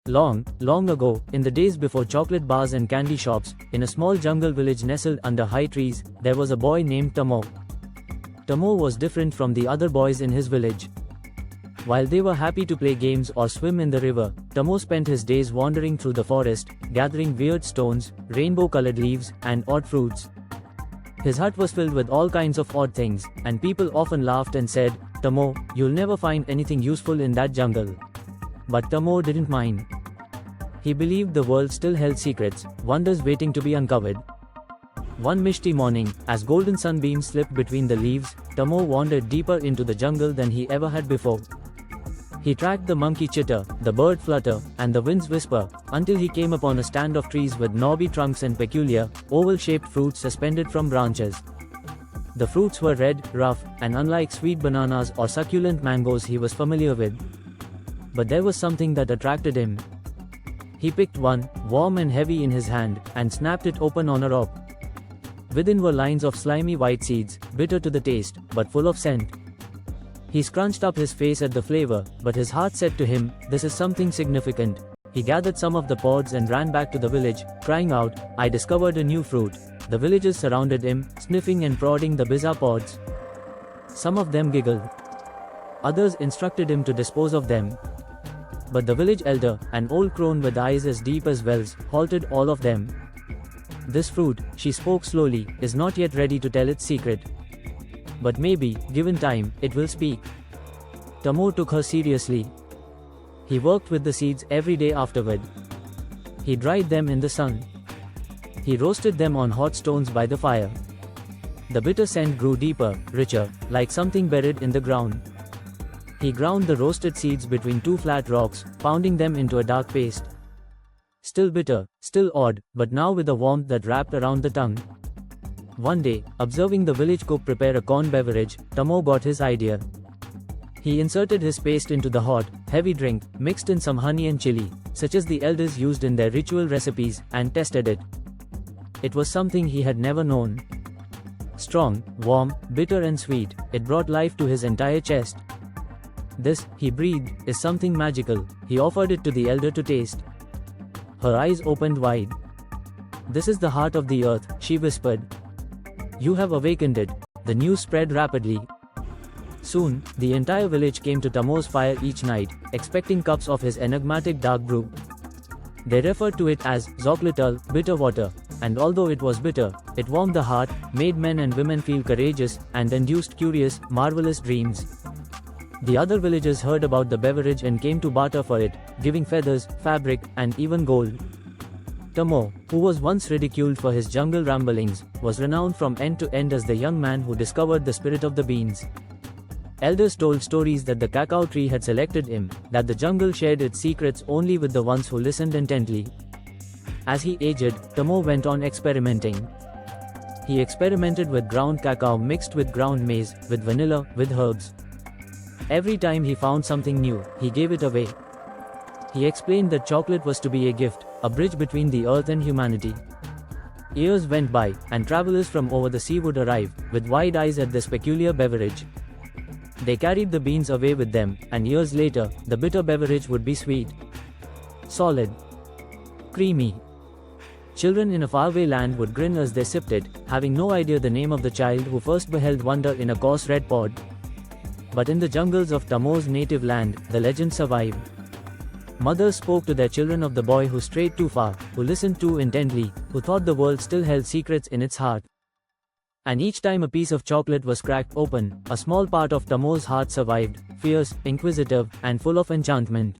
Long, long ago, in the days before chocolate bars and candy shops, in a small jungle village nestled under high trees, there was a boy named Theo. Theo was different from the other boys in his village. While they were happy to play games or swim in the river, Theo spent his days wandering through the forest, gathering weird stones, rainbow-colored leaves, and odd fruits. His hut was filled with all kinds of odd things, and people often laughed and said, "Theo, you'll never find anything useful in that jungle." But Theo didn't mind. He believed the world still held secrets, wonders waiting to be uncovered. One misty morning, as golden sunbeams slipped between the leaves, Theo wandered deeper into the jungle than he ever had before. He tracked the monkey chitter, the bird flutter, and the winds whisper, until he came upon a stand of trees with knobby trunks and peculiar, oval-shaped fruits suspended from branches. The fruits were red, rough, and unlike sweet bananas or succulent mangoes he was familiar with. But there was something that attracted him. He picked one, warm and heavy in his hand, and snapped it open on a rock. Within were lines of slimy white seeds, bitter to the taste, but full of scent. He scrunched up his face at the flavor, but his heart said to him, "This is something significant." He gathered some of the pods and ran back to the village, crying out, "I discovered a new fruit." The villagers surrounded him, sniffing and prodding the bizarre pods. Some of them giggled. Others instructed him to dispose of them. But the village elder, an old crone with eyes as deep as wells, halted all of them. "This fruit," she spoke slowly, "is not yet ready to tell its secret. But maybe, given time, it will speak." Theo took her seriously. He worked with the seeds every day afterward. He dried them in the sun. He roasted them on hot stones by the fire. The bitter scent grew deeper, richer, like something buried in the ground. He ground the roasted seeds between two flat rocks, pounding them into a dark paste. Still bitter, still odd, but now with a warmth that wrapped around the tongue. One day, observing the village cook prepare a corn beverage, Theo got his idea. He inserted his paste into the hot, heavy drink, mixed in some honey and chili, such as the elders used in their ritual recipes, and tested it. It was something he had never known. Strong, warm, bitter and sweet, it brought life to his entire chest. "This," he breathed, "is something magical." He offered it to the elder to taste. Her eyes opened wide. "This is the heart of the earth," she whispered. "You have awakened it." The news spread rapidly. Soon, the entire village came to Theo's fire each night, expecting cups of his enigmatic dark brew. They referred to it as Whispertale, bitter water, and although it was bitter, it warmed the heart, made men and women feel courageous, and induced curious, marvelous dreams. The other villagers heard about the beverage and came to barter for it, giving feathers, fabric, and even gold. Theo, who was once ridiculed for his jungle ramblings, was renowned from end to end as the young man who discovered the spirit of the beans. Elders told stories that the cacao tree had selected him, that the jungle shared its secrets only with the ones who listened intently. As he aged, Theo went on experimenting. He experimented with ground cacao mixed with ground maize, with vanilla, with herbs. Every time he found something new, he gave it away. He explained that chocolate was to be a gift, a bridge between the earth and humanity. Years went by, and travelers from over the sea would arrive, with wide eyes at this peculiar beverage. They carried the beans away with them, and years later, the bitter beverage would be sweet, solid, creamy. Children in a faraway land would grin as they sipped it, having no idea the name of the child who first beheld wonder in a coarse red pod. But in the jungles of Theo's native land, the legend survived. Mothers spoke to their children of the boy who strayed too far, who listened too intently, who thought the world still held secrets in its heart. And each time a piece of chocolate was cracked open, a small part of Theo's heart survived, fierce, inquisitive, and full of enchantment.